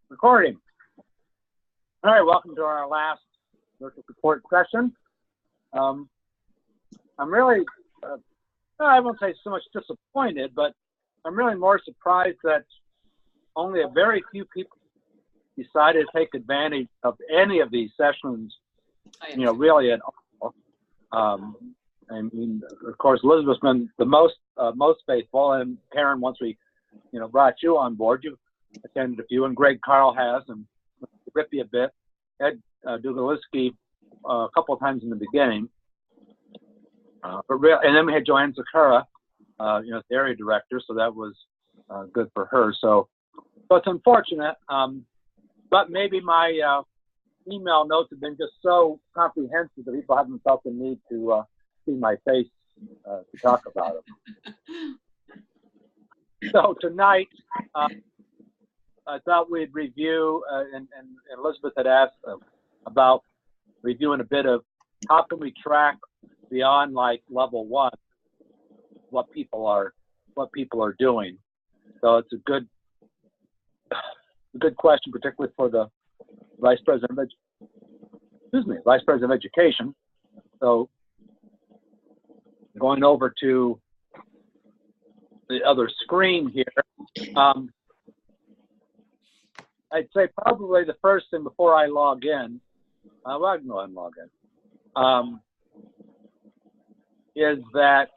Recording. All right, welcome to our last virtual support session. I'm really, I won't say so much disappointed, but I'm really more surprised that only a very few people decided to take advantage of any of these sessions, really at all. I mean, of course, Elizabeth's been the most faithful, and Karen, once we, brought you on board, you attended a few, and Greg Carl has, and Rippy a bit, Ed Dugaliski a couple of times in the beginning, and then we had Joanne Zakura, the area director, so that was good for her. So it's unfortunate, but maybe my email notes have been just so comprehensive that people haven't felt the need to see my face to talk about them. So tonight, I thought we'd review, and Elizabeth had asked about reviewing a bit of how can we track beyond like level 1 what people are doing. So it's a good question, particularly for the Vice President of Education. So going over to the other screen here, I'd say probably the first thing before I log in, well, I can go ahead and log in, is that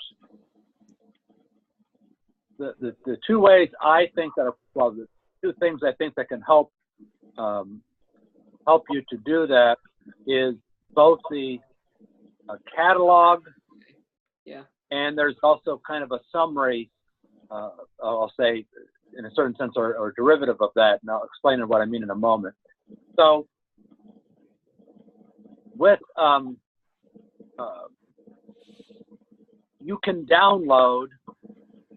the two ways I think that are, well, the two things I think that can help you to do that is both the catalog, and there's also kind of a summary, I'll say, in a certain sense, or derivative of that, and I'll explain what I mean in a moment. So with, you can download,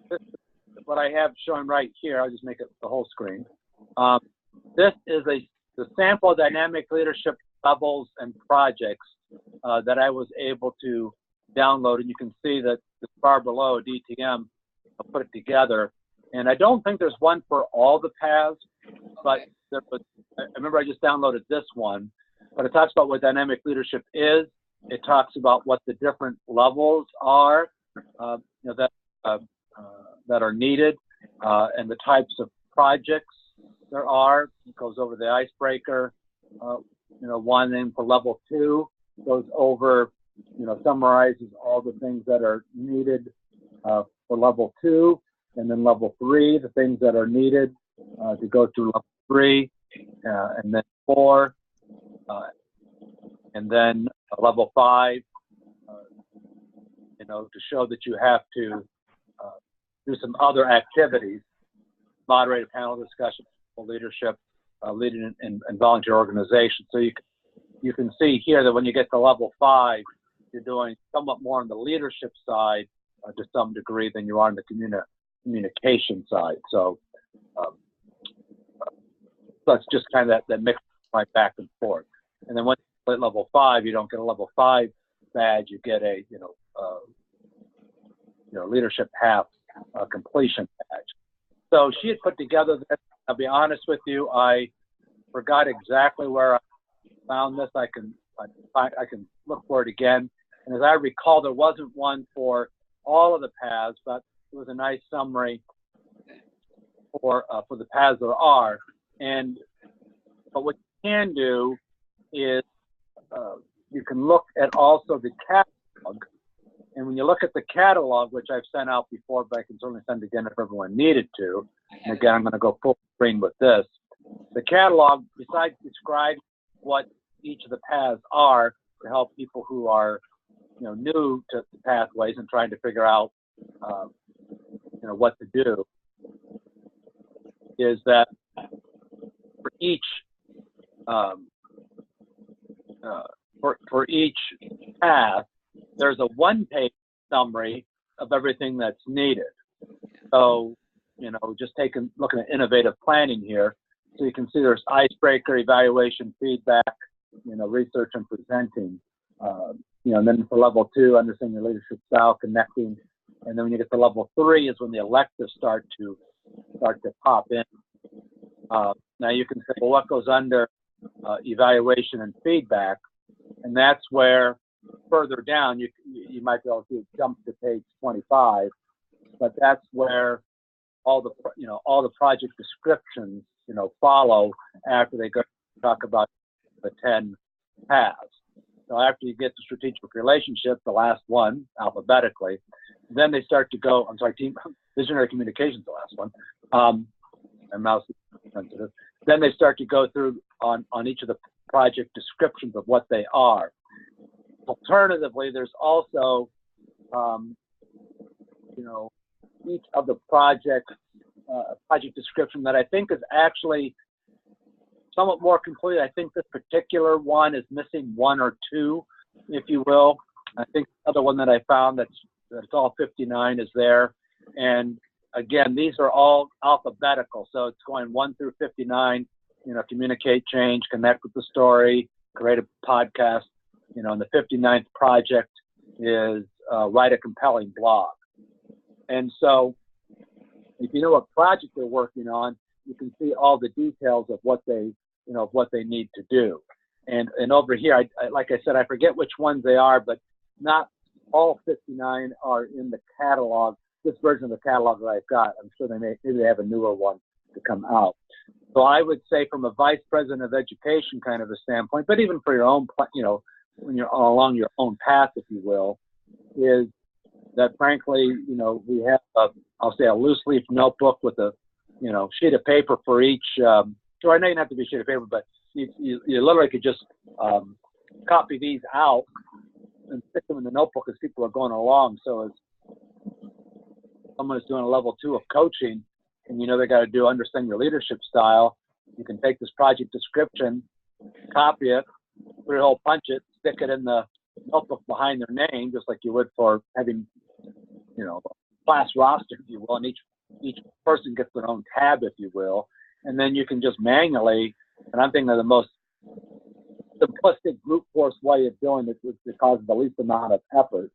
this is what I have showing right here. I'll just make it the whole screen. This is the sample dynamic leadership levels and projects that I was able to download, and you can see that the bar below, DTM, I'll put it together. And I don't think there's one for all the paths, but there was, I remember I just downloaded this one, but it talks about what dynamic leadership is. It talks about what the different levels are that are needed, and the types of projects there are. It goes over the icebreaker, one, then for level 2 goes over, summarizes all the things that are needed for level 2. And then level 3, the things that are needed to go through level 3, and then 4, and then level 5, to show that you have to do some other activities, moderated panel discussion, leadership, leading and volunteer organization. So you can see here that when you get to level 5, you're doing somewhat more on the leadership side to some degree than you are on the communication side. So that's just kind of that mix right back and forth. And then once you play level 5, you don't get a level 5 badge, you get a leadership path completion badge. So she had put together this. I'll be honest with you, I forgot exactly where I found this. I can look for it again. And as I recall, there wasn't one for all of the paths, but it was a nice summary for the paths there are. But what you can do is you can look at also the catalog. And when you look at the catalog, which I've sent out before, but I can certainly send again if everyone needed to. And again, I'm going to go full screen with this. The catalog, besides describing what each of the paths are to help people who are new to the pathways and trying to figure out what to do, is that for each path, there's a one-page summary of everything that's needed. So, just looking at innovative planning here, so you can see there's icebreaker, evaluation, feedback, research and presenting. And then for level 2, understanding your leadership style, connecting. And then when you get to level 3 is when the electives start to pop in. Now you can say, well, what goes under evaluation and feedback? And that's where further down, you might be able to jump to page 25, but that's where all the project descriptions, follow after they go talk about the 10 paths. So after you get the strategic relationship, the last one alphabetically, then they start to go, visionary communication is the last one. And mouse sensitive. Then they start to go through on each of the project descriptions of what they are. Alternatively, there's also, each of the project description that I think is actually somewhat more complete. I think this particular one is missing one or two, if you will. I think the other one that I found that's all 59 is there. And again, these are all alphabetical. So it's going 1 through 59, communicate, change, connect with the story, create a podcast. And the 59th project is write a compelling blog. And so if you know what project they're working on, you can see all the details of what they need to do. And over here, like I said, I forget which ones they are, but not all 59 are in the catalog, this version of the catalog that I've got. I'm sure maybe they have a newer one to come out. So I would say from a vice president of education kind of a standpoint, but even for your own, when you're along your own path, if you will, is that frankly, we have I'll say a loose leaf notebook with a, sheet of paper for each, so I know you don't have to be a sheet of paper, but you literally could just copy these out and stick them in the notebook as people are going along. So as someone is doing a level 2 of coaching, and they got to understand your leadership style, you can take this project description, copy it, put a hole, punch it, stick it in the notebook behind their name, just like you would for having, class roster, if you will, and each person gets their own tab, if you will, and then you can just manually, and I'm thinking of the most simplistic brute force way of doing it, which causes the least amount of effort.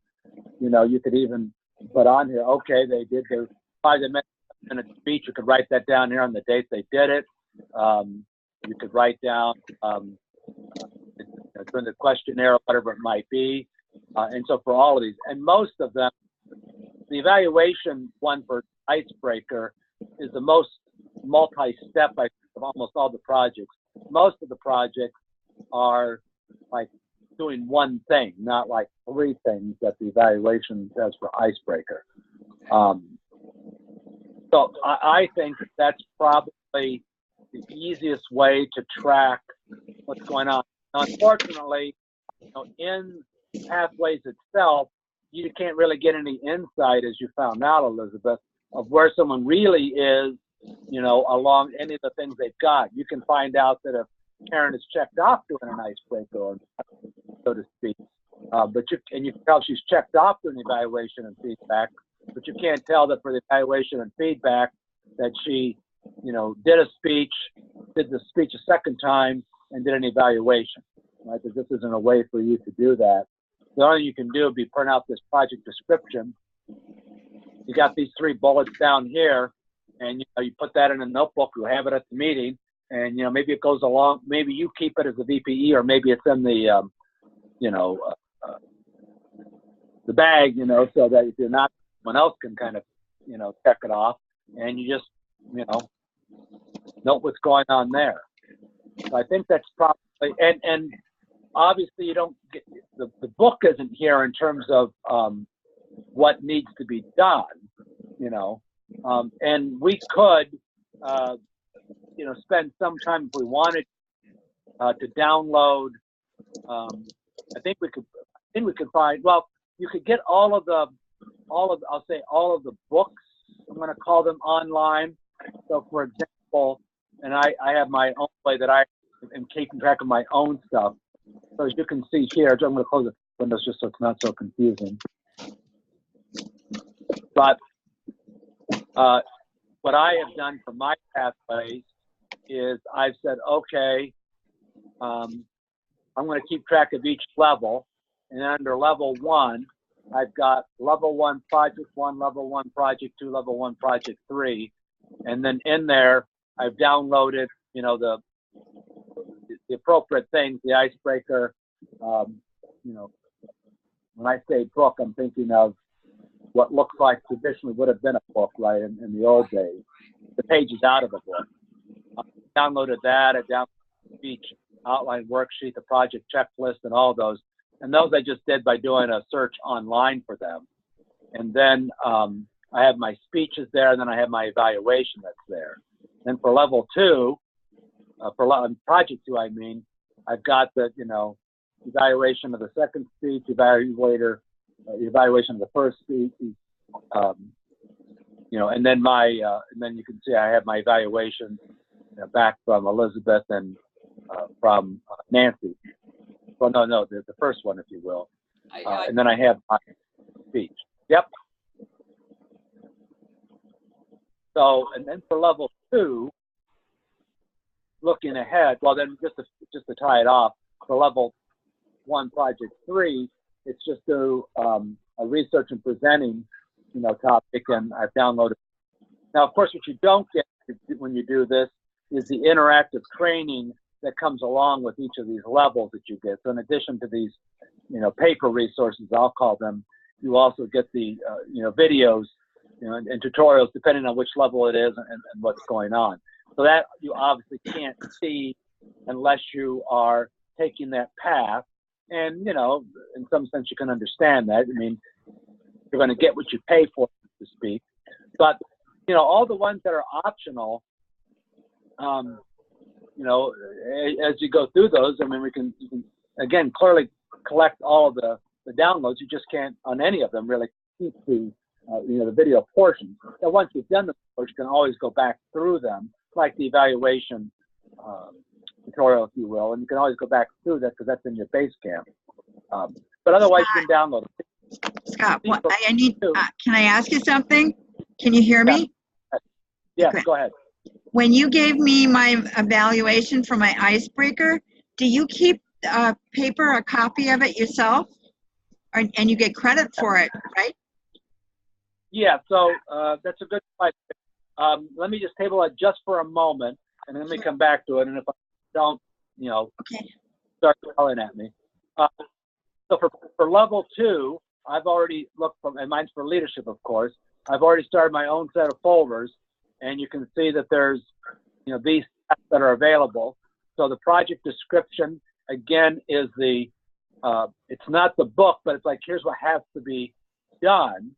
You could even put on here, okay, they did their 5-minute speech. You could write that down here on the date they did it. You could write down during the questionnaire, or whatever it might be. And so for all of these, and most of them, the evaluation one for icebreaker is the most multi-step of almost all the projects. Most of the projects are like doing one thing, not like 3 things that the evaluation does for icebreaker. So I think that's probably the easiest way to track what's going on. Now, unfortunately, in Pathways itself, you can't really get any insight, as you found out, Elizabeth, of where someone really is, along any of the things they've got. You can find out that if Karen is checked off doing an icebreaker, or so to speak, you can tell she's checked off doing evaluation and feedback, but you can't tell that for the evaluation and feedback that she, did the speech a second time and did an evaluation, right? Because this isn't a way for you to do that. The only thing you can do would be print out this project description. You got these 3 bullets down here, and you put that in a notebook. You have it at the meeting, and maybe it goes along. Maybe you keep it as a VPE, or maybe it's in the the bag, so that if you're not, someone else can kind of check it off, and you just note what's going on there. So I think that's probably and obviously you don't get the book isn't here in terms of what needs to be done, and we could spend some time if we wanted to download. I think we could find. Well, you could get all of the books. I'm going to call them online. So, for example, and I have my own way that I am keeping track of my own stuff. So as you can see here, I'm going to close the windows just so it's not so confusing. But what I have done for my pathways is I've said, okay, I'm going to keep track of each level. And under level 1, I've got level 1, project 1, level 1, project 2, level 1, project 3. And then in there, I've downloaded, you know, the appropriate things, the icebreaker. You know, when I say book, I'm thinking of what looks like traditionally would have been a book, right, in the old days. The pages out of a book. I downloaded that. I downloaded the speech outline worksheet, the project checklist, and all those. And those I just did by doing a search online for them. And then I have my speeches there, and then I have my evaluation that's there. And for level 2, project 2, I mean, I've got the, you know, evaluation of the second speech, evaluation of the first speech, you know, and then and then you can see I have my evaluation, you know, back from Elizabeth and from Nancy. Well, no, the first one, if you will. And then I have my speech. Yep. So, and then for level 2, looking ahead, well, then just to tie it off, for level 1, project 3, it's just a research and presenting, you know, topic, and I've downloaded. Now, of course, what you don't get when you do this is the interactive training that comes along with each of these levels that you get. So in addition to these, you know, paper resources, I'll call them, you also get the, you know, videos, you know, and tutorials depending on which level it is and what's going on. So that you obviously can't see unless you are taking that path. And, you know, in some sense you can understand that. I mean, you're going to get what you pay for, so to speak. But, you know, all the ones that are optional, you know, as you go through those, I mean, you can again, clearly collect all of the downloads. You just can't, on any of them, really keep the, you know, the video portions. Now, once you've done the course, you can always go back through them, like the evaluation tutorial, if you will, and you can always go back through that because that's in your base camp. But otherwise, Scott, you can download it. Scott, I need, can I ask you something? Can you hear me? Yeah, Okay. Go ahead. When you gave me my evaluation for my icebreaker, do you keep a copy of it yourself? And you get credit for it, right? Yeah, so that's a good question. Let me just table it just for a moment, and let me come back to it. And if I don't, you know, okay, start yelling at me. So for level 2, I've already looked from, and mine's for leadership, of course. I've already started my own set of folders, and you can see that there's, you know, these steps that are available. So the project description, again, is the, it's not the book, but it's like, here's what has to be done,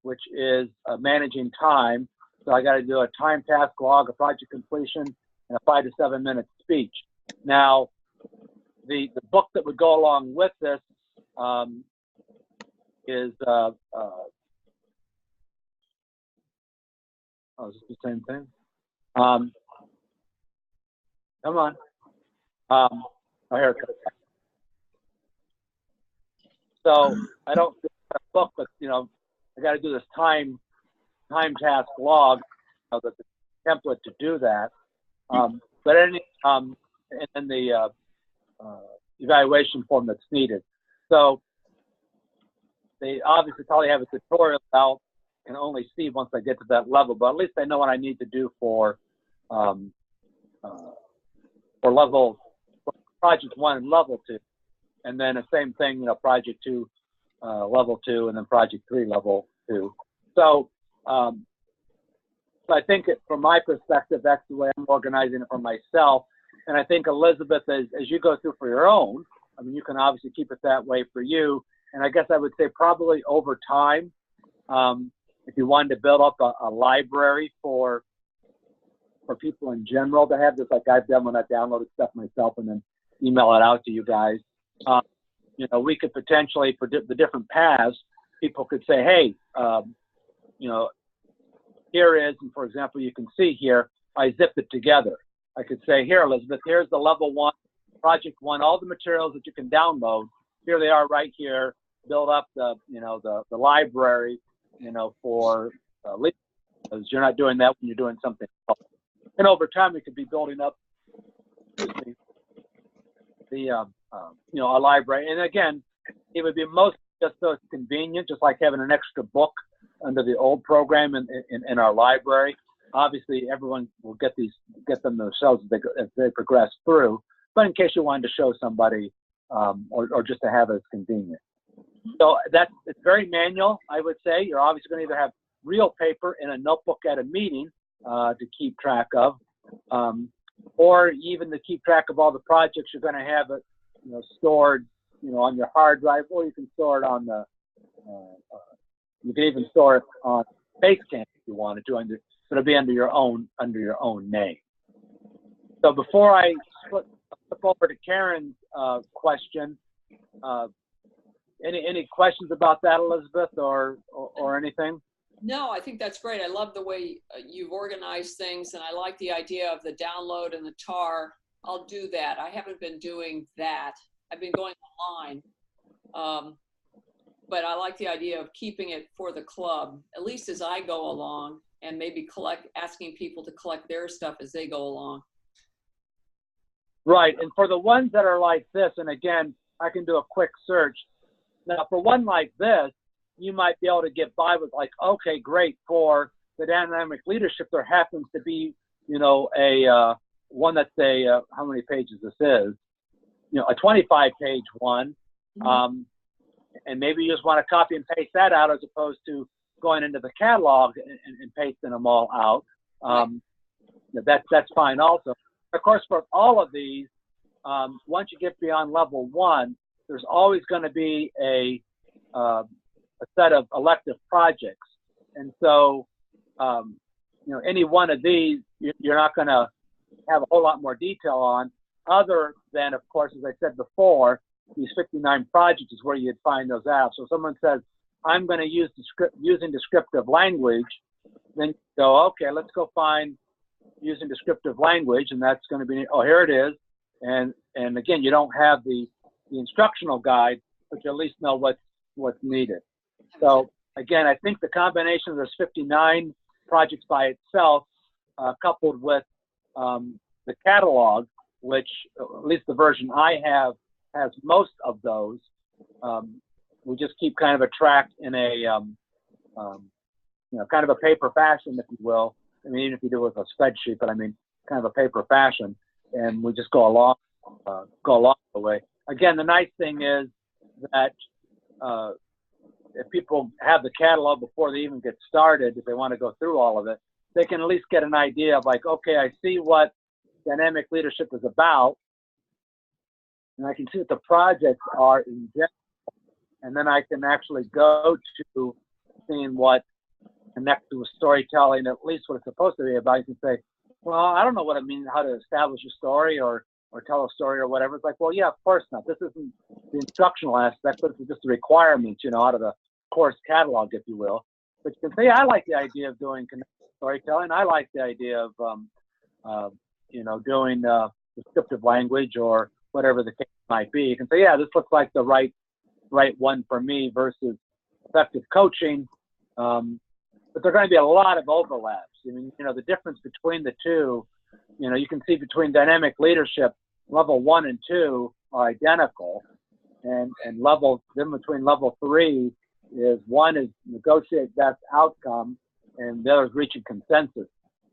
which is managing time. So I got to do a time task log, a project completion, and a 5 to 7 minute speech. Now, the book that would go along with this is, oh, is it the same thing? Come on. Oh, here it comes. So I don't do a book, but, you know, I got to do this time task log, you know, the template to do that. But any, and the evaluation form that's needed. So they obviously probably have a tutorial out. Can only see once I get to that level, but at least I know what I need to do for level for project 1 and level 2, and then the same thing, you know, project 2, level 2, and then project 3, level 2. So, so I think from my perspective, that's the way I'm organizing it for myself. And I think Elizabeth, as you go through for your own, I mean, you can obviously keep it that way for you. And I guess I would say probably over time. If you wanted to build up a library for people in general to have this, like I've done when I downloaded stuff myself and then email it out to you guys, you know, we could potentially, for the different paths, people could say, hey, you know, here is, and for example, you can see here, I zipped it together. I could say, here, Elizabeth, here's the level 1, project 1, all the materials that you can download. Here they are right here. Build up the, you know, the library, you know, for because you're not doing that when you're doing something else. And over time, we could be building up the you know, a library. And again, it would be most just so it's convenient, just like having an extra book under the old program in our library. obviously everyone will get them themselves as they progress through. But in case you wanted to show somebody, or just to have it as convenient. So it's very manual, I would say. You're obviously going to either have real paper in a notebook at a meeting to keep track of, or even to keep track of all the projects you're going to have it, stored, on your hard drive, or you can store it on the, you can even store it on Basecamp if you wanted to, but it'll be under your own name. So before I flip over to Karen's question, any questions about that, Elizabeth, or anything? No, I think that's great. I love the way you've organized things, and I like the idea of the download and the tar. I'll do that. I haven't been doing that. I've been going online, but I like the idea of keeping it for the club, at least as I go along, and maybe asking people to collect their stuff as they go along. Right, and for the ones that are like this, and again, I can do a quick search. Now, for one like this, you might be able to get by with like, okay, great. For the dynamic leadership, there happens to be, a one that's how many pages this is, a 25-page one, and maybe you just want to copy and paste that out as opposed to going into the catalog and pasting them all out. That's fine also. Of course, for all of these, once you get beyond level 1, there's always going to be a set of elective projects. And so, any one of these, you're not going to have a whole lot more detail on, other than, of course, as I said before, these 59 projects is where you'd find those out. So if someone says, I'm going to use using descriptive language, then you go, okay, let's go find using descriptive language, and that's going to be, oh, here it is. And again, you don't have the instructional guide, but you at least know what's needed. So again, I think the combination of those 59 projects by itself, coupled with the catalog, which at least the version I have has most of those. We just keep kind of a track in a kind of a paper fashion, if you will. I mean, even if you do it with a spreadsheet, but I mean, kind of a paper fashion, and we just go along the way. Again, the nice thing is that if people have the catalog before they even get started, if they want to go through all of it, they can at least get an idea of like, okay, I see what dynamic leadership is about, and I can see what the projects are in general, and then I can actually go to seeing what connects to storytelling, at least what it's supposed to be about. You can say, well, I don't know what it means, how to establish a story or tell a story or whatever. It's like, well, yeah, of course not. This isn't the instructional aspect, but it's just the requirements, out of the course catalog, if you will. But you can say, I like the idea of doing storytelling. I like the idea of, doing descriptive language or whatever the case might be. You can say, yeah, this looks like the right one for me versus effective coaching. But there are going to be a lot of overlaps. I mean, the difference between the two, you can see between dynamic leadership, level 1 and 2 are identical. And then between level 3 is one is negotiate best outcome and the other is reaching consensus.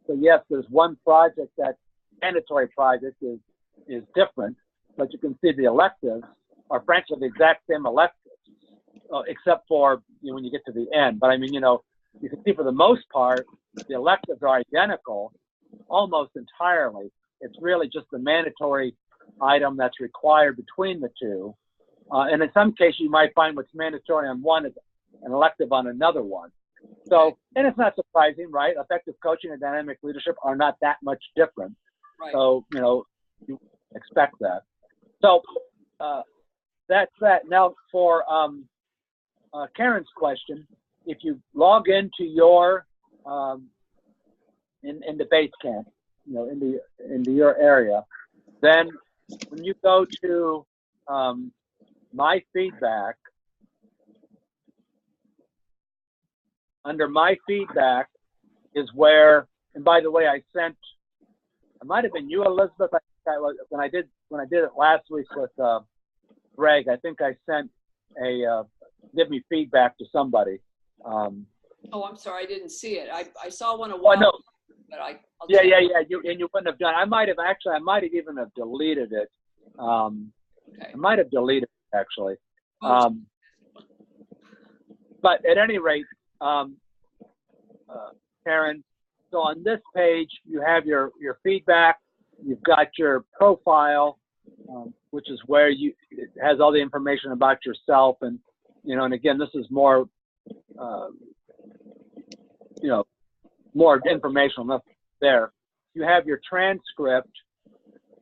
So yes, there's one project that mandatory project is different, but you can see the electives are frankly the exact same electives, except for when you get to the end. But I mean, you can see for the most part, the electives are identical almost entirely. It's really just the mandatory item that's required between the two. And in some cases, you might find what's mandatory on one is an elective on another one. So, and it's not surprising, right? Effective coaching and dynamic leadership are not that much different. Right. So, you expect that. So, that's that. Now, for Karen's question, if you log into your in the Basecamp, into your area, then when you go to my feedback, under my feedback is where, and by the way, it might have been you, Elizabeth. When I did it last week with Greg, I think I sent give me feedback to somebody. Oh, I'm sorry, I didn't see it. I saw one a Oh, while. no. but I'll Yeah, check. yeah. You wouldn't have done. I might have even have deleted it. Okay. I might have deleted it actually. Oh, But at any rate, Karen, so on this page you have your feedback. You've got your profile, which is where it has all the information about yourself, and and again, this is more, more informational there. You have your transcript,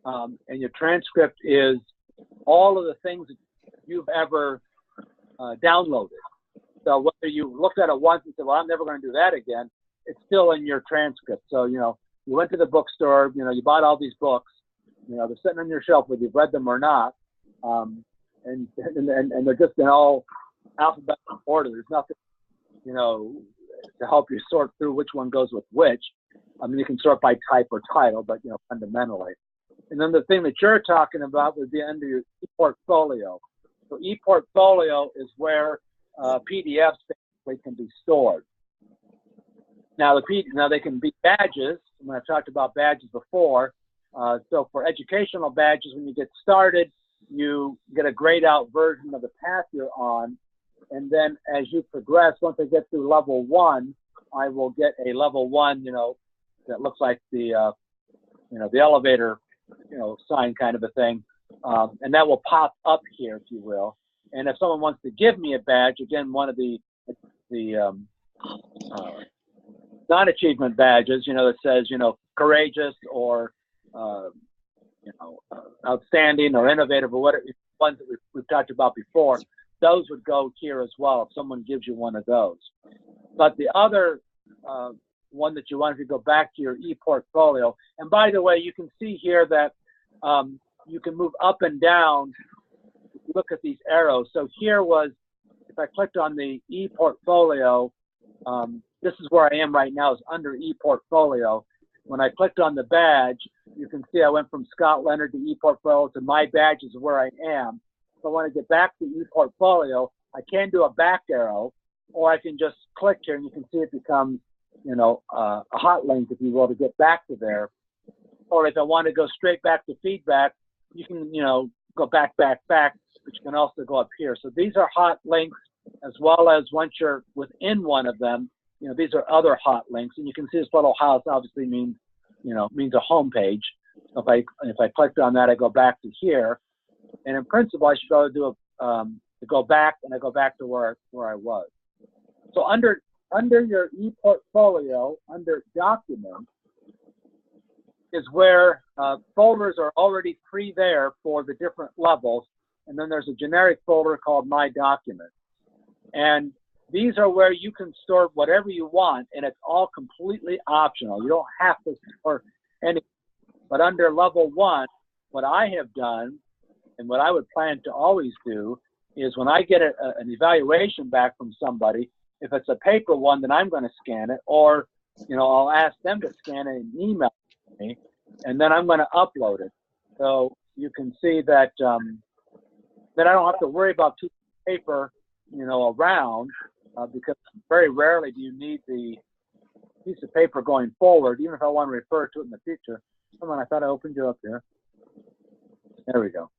and your transcript is all of the things that you've ever downloaded. So whether you looked at it once and said, well, I'm never going to do that again, it's still in your transcript. So, you went to the bookstore, you bought all these books, they're sitting on your shelf whether you've read them or not. And they're just in all alphabetical order. There's nothing, to help you sort through which one goes with which. I mean, you can sort by type or title, but, fundamentally. And then the thing that you're talking about would be under your e-portfolio. So e-portfolio is where PDFs basically can be stored. Now, they can be badges. When I've talked about badges before. So for educational badges, when you get started, you get a grayed out version of the path you're on. And then as you progress, once I get through level 1, I will get a level 1, that looks like the, the elevator, sign kind of a thing. And that will pop up here, if you will. And if someone wants to give me a badge, again, one of the non-achievement badges, that says, courageous or, outstanding or innovative or whatever, ones that we've talked about before, those would go here as well if someone gives you one of those. But the other one that you want, if you go back to your e-portfolio, and by the way, you can see here that you can move up and down. Look at these arrows. So here was, if I clicked on the e-portfolio, this is where I am right now, is under e-portfolio. When I clicked on the badge, you can see I went from Scott Leonard to e-portfolio to my badge is where I am. So when I get back to e-portfolio, I can do a back arrow, or I can just click here and you can see it becomes, a hot link, if you will, to get back to there. Or if I want to go straight back to feedback, you can, go back, but you can also go up here. So these are hot links, as well as once you're within one of them, these are other hot links. And you can see this little house obviously means a home page. So if I clicked on that, I go back to here. And in principle, I should go do go back, and I go back to where I was. So under your e-portfolio, under documents, is where folders are already there for the different levels. And then there's a generic folder called My Documents. And these are where you can store whatever you want, and it's all completely optional. You don't have to store anything. But under level 1, what I have done, and what I would plan to always do, is when I get an evaluation back from somebody, if it's a paper one, then I'm going to scan it, or I'll ask them to scan it and email it to me, and then I'm going to upload it. So you can see that that I don't have to worry about keeping paper, around, because very rarely do you need the piece of paper going forward, even if I want to refer to it in the future. Come on, I thought I opened you up there. There we go.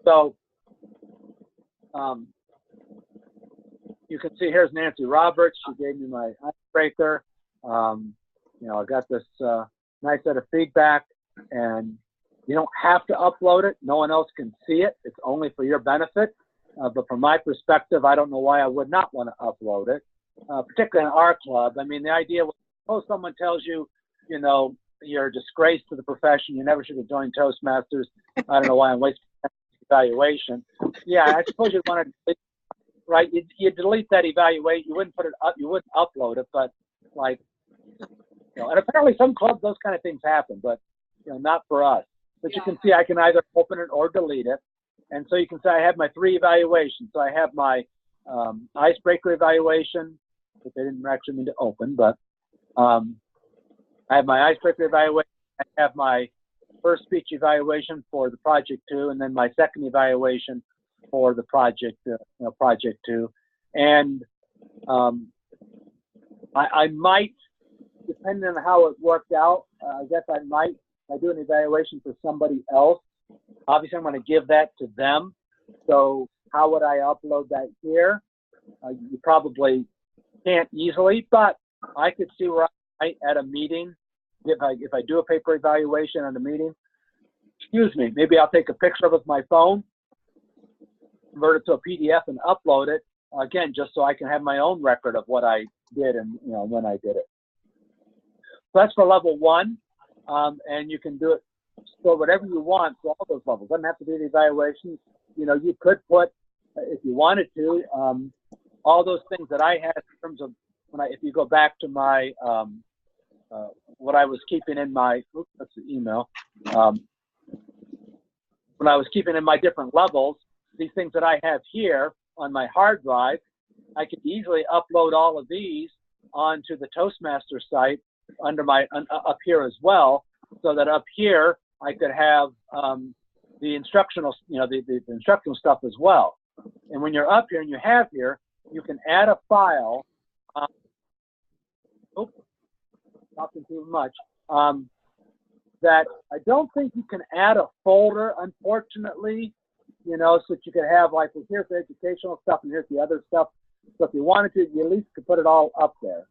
So you can see here's Nancy Roberts. She gave me my icebreaker. I got this nice set of feedback, and you don't have to upload it. No one else can see it. It's only for your benefit. But from my perspective, I don't know why I would not want to upload it, particularly in our club. I mean, the idea was, suppose someone tells you, you're a disgrace to the profession, you never should have joined Toastmasters. I don't know why I'm wasting evaluation. Yeah, I suppose you'd want to delete, right? You delete that evaluation. You wouldn't put it up. You wouldn't upload it, but like, and apparently some clubs, those kind of things happen, but not for us. But you can see I can either open it or delete it. And so you can say I have my 3 evaluations. So I have my icebreaker evaluation, which I didn't actually mean to open, but I have my icebreaker evaluation. I have my first speech evaluation for the project 2, and then my second evaluation for the project 2. And I might depending on how it worked out, I guess I might do an evaluation for somebody else. Obviously, I'm going to give that to them. So how would I upload that here? You probably can't easily, but I could see where at a meeting, if I do a paper evaluation at a meeting, excuse me, maybe I'll take a picture of it with my phone, convert it to a PDF and upload it, again, just so I can have my own record of what I did and when I did it. So that's for level 1, and you can do it for whatever you want for all those levels. Doesn't have to be the evaluations. You could put, if you wanted to, all those things that I had in terms of if you go back to my what I was keeping in my that's the email. When I was keeping in my different levels, these things that I have here on my hard drive, I could easily upload all of these onto the Toastmasters site under up here as well, so that up here I could have the instructional, the instructional stuff as well. And when you're up here and you have here, you can add a file. Talking too much. That I don't think you can add a folder, unfortunately, so that you could have like, well, here's the educational stuff and here's the other stuff. So if you wanted to, you at least could put it all up there.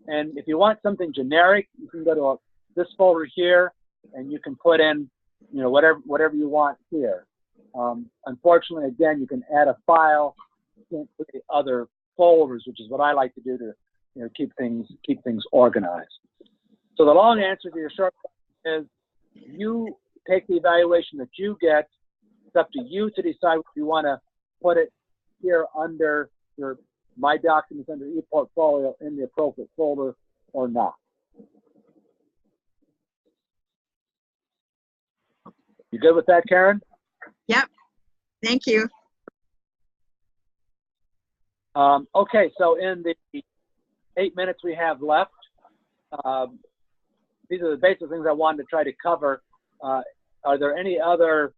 And if you want something generic, you can go to this folder here and you can put in, whatever you want here. Unfortunately, again, you can add a file, you can't put the other folders, which is what I like to do to, keep things organized. So the long answer to your short question is, you take the evaluation that you get. It's up to you to decide if you want to put it here under My Documents under ePortfolio in the appropriate folder or not. You good with that, Karen? Yep. Thank you. Okay, so in the 8 minutes we have left, these are the basic things I wanted to try to cover. Are there any other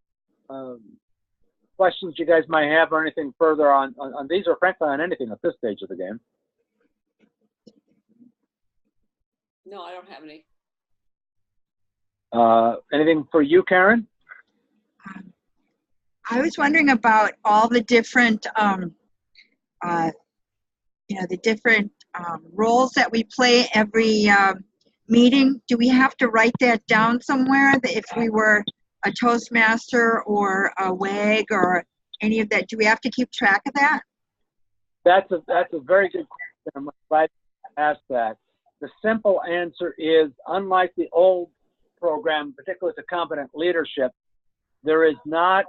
questions you guys might have or anything further on these, or frankly on anything at this stage of the game? No, I don't have any. Anything for you, Karen? I was wondering about all the different, the different roles that we play every meeting. Do we have to write that down somewhere, that if we were a Toastmaster or a WAG or any of that, do we have to keep track of that? That's a very good question. I'm glad you asked that. The simple answer is, unlike the old program, particularly with the competent leadership, there is not,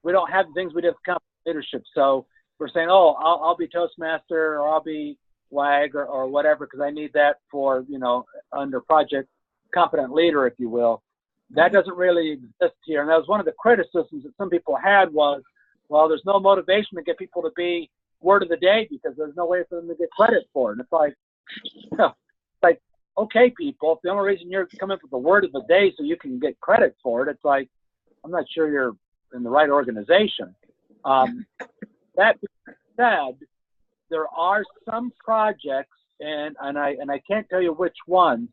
we don't have the things we did with competent leadership. So we're saying, oh, I'll be Toastmaster or I'll be WAG or whatever, because I need that for, under project competent leader, if you will. That doesn't really exist here. And that was one of the criticisms that some people had was, well, there's no motivation to get people to be word of the day because there's no way for them to get credit for it. And it's like, okay, people, if the only reason you're coming up with the word of the day so you can get credit for it, it's like, I'm not sure you're in the right organization. That being said, there are some projects, and I can't tell you which ones,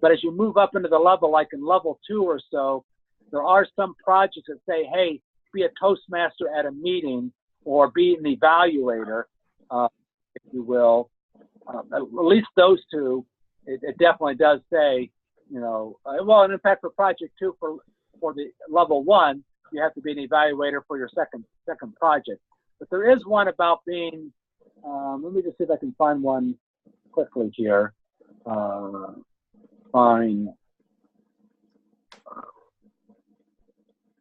but as you move up into the level, like in level 2 or so, there are some projects that say, hey, be a Toastmaster at a meeting or be an evaluator, if you will. At least those two, it definitely does say, well, and in fact for project 2, for the level 1, you have to be an evaluator for your second project. But there is one about being, let me just see if I can find one quickly here. Find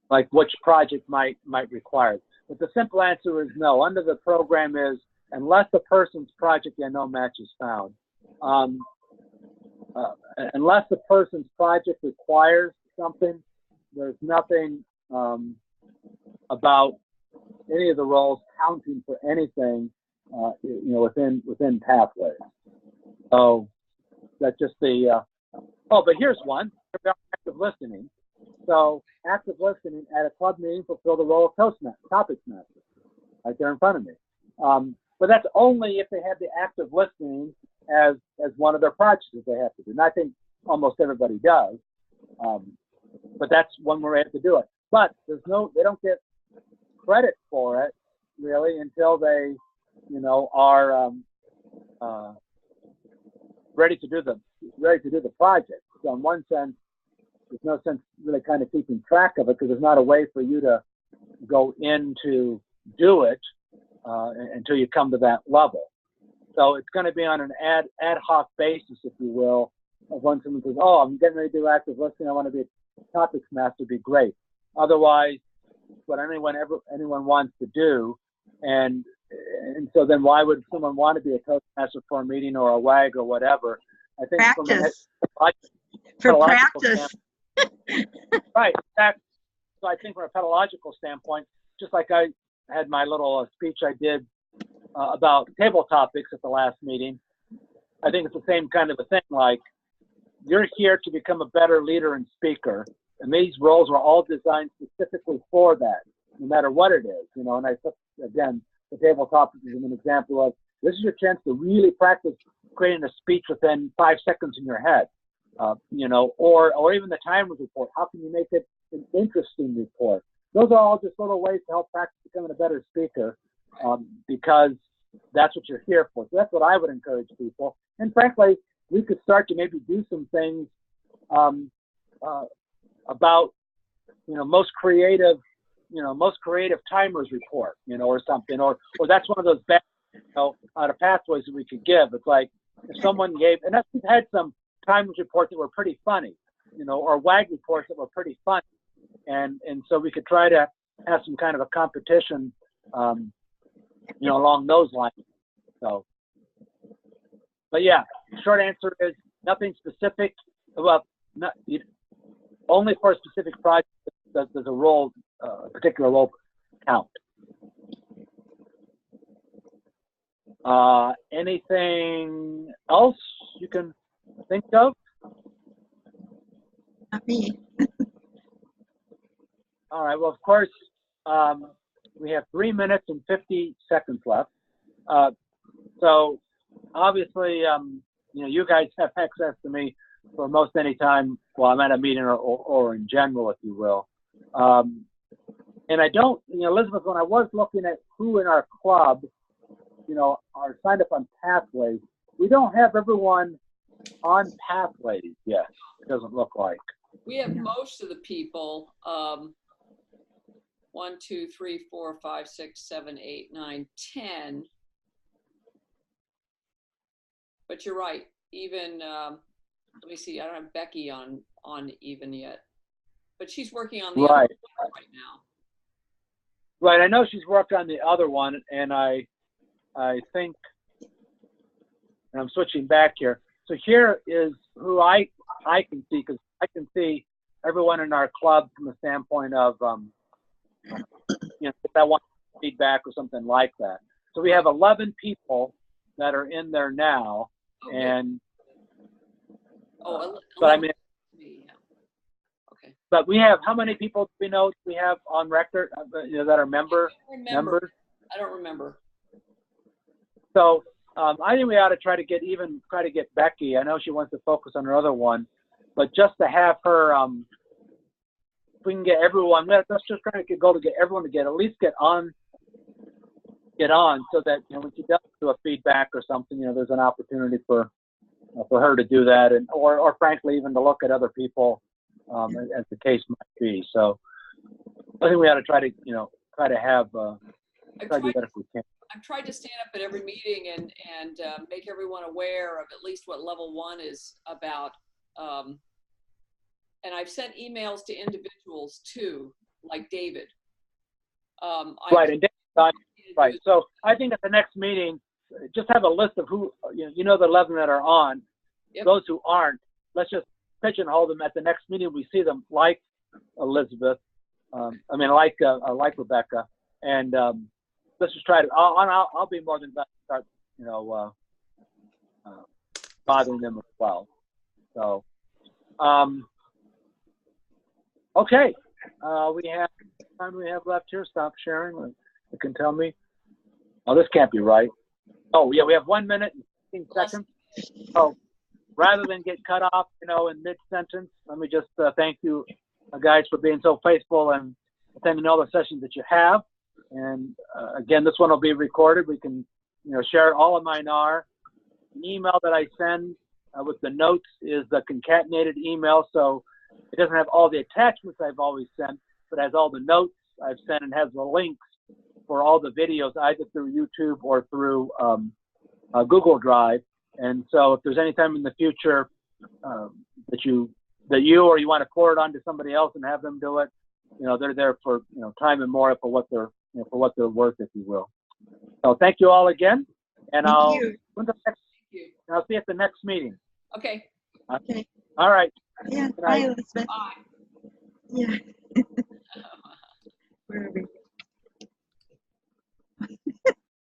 like which project might require it. But the simple answer is no. Under the program is, unless the person's project no match is found. Unless the person's project requires something, there's nothing about any of the roles counting for anything, within pathways. So that's just the. Oh, but here's one: active listening. So active listening at a club meeting fulfill the role of topics master, right there in front of me. But that's only if they have the active listening as one of their projects that they have to do. And I think almost everybody does. But that's one where they have to do it. But they don't get credit for it really until they, are ready to do the project. So in one sense, there's no sense really kind of keeping track of it because there's not a way for you to go in to do it until you come to that level. So it's going to be on an ad hoc basis, if you will, of when someone says, "Oh, I'm getting ready to do active listening. I want to be a topics master." Be great. Otherwise, what anyone wants to do, and so then why would someone want to be a Toastmaster for a meeting or a WAG or whatever? I think practice. For practice. Right. So I think from a pedagogical standpoint, just like I had my little speech I did about table topics at the last meeting, I think it's the same kind of a thing. Like, you're here to become a better leader and speaker, and these roles are all designed specifically for that, no matter what it is. And I took, again, the table topics is an example of this is your chance to really practice creating a speech within 5 seconds in your head, or even the timer's report. How can you make it an interesting report? Those are all just little ways to help practice becoming a better speaker, because that's what you're here for. So that's what I would encourage people. And frankly, we could start to maybe do some things about, most creative timers report, or something, or that's one of those best, out of pathways that we could give. It's like if someone gave, and we've had some timers reports that were pretty funny, or WAG reports that were pretty funny, and so we could try to have some kind of a competition, along those lines. So, but yeah, short answer is nothing specific. Well, only for a specific project does a particular role count. Anything else you can think of? Not me. All right. Well, of course, we have 3 minutes and 50 seconds left. So obviously, you guys have access to me for most any time while I'm at a meeting or in general, if you will. And I don't, Elizabeth, when I was looking at who in our club, are signed up on Pathways, we don't have everyone on Pathways yet. It doesn't look like. We have most of the people. 1, 2, 3, 4, 5, 6, 7, 8, 9, 10. But you're right. Even let me see. I don't have Becky on even yet, but she's working on the other one right now. Right. I know she's worked on the other one, and I think, and I'm switching back here. So here is who I can see, because I can see everyone in our club from the standpoint of, if I want feedback or something like that. So we have 11 people that are in there now, and but I mean, yeah. Okay. But we have, how many people do we know we have on record, that are members? I don't remember. So I think we ought to try to get Becky. I know she wants to focus on her other one, but just to have her, if we can get everyone, let's just try to get everyone to at least get on, so that when she does do a feedback or something, there's an opportunity for her to do that, and or frankly even to look at other people, as the case might be. So I think we ought to try to have try to do that if we can. I've tried to stand up at every meeting and make everyone aware of at least what level 1 is about. And I've sent emails to individuals too, like David. Right, and David, right. So I think at the next meeting, just have a list of who, the 11 that are on. Yep. Those who aren't, let's just pigeonhole them at the next meeting. We see them, like Elizabeth, like Rebecca, and let's just try to. I'll be more than glad to start, bothering them as well. So, okay, we have time we have left here. Stop sharing. You can tell me. Oh, this can't be right. Oh yeah, we have 1 minute and 15 seconds. So rather than get cut off, in mid-sentence, let me just thank you guys for being so faithful and attending all the sessions that you have. And again, this one will be recorded. We can, share it. All of mine are. The email that I send with the notes is the concatenated email, so it doesn't have all the attachments I've always sent, but has all the notes I've sent and has the links for all the videos, either through YouTube or through Google Drive. And so if there's any time in the future that you or you want to forward on to somebody else and have them do it, they're there for time and more for what they're worth, if you will. So thank you all again, and I'll see you at the next meeting. Okay. Okay. All right. Yeah. Bye, Elizabeth. Bye. Yeah. Where are we?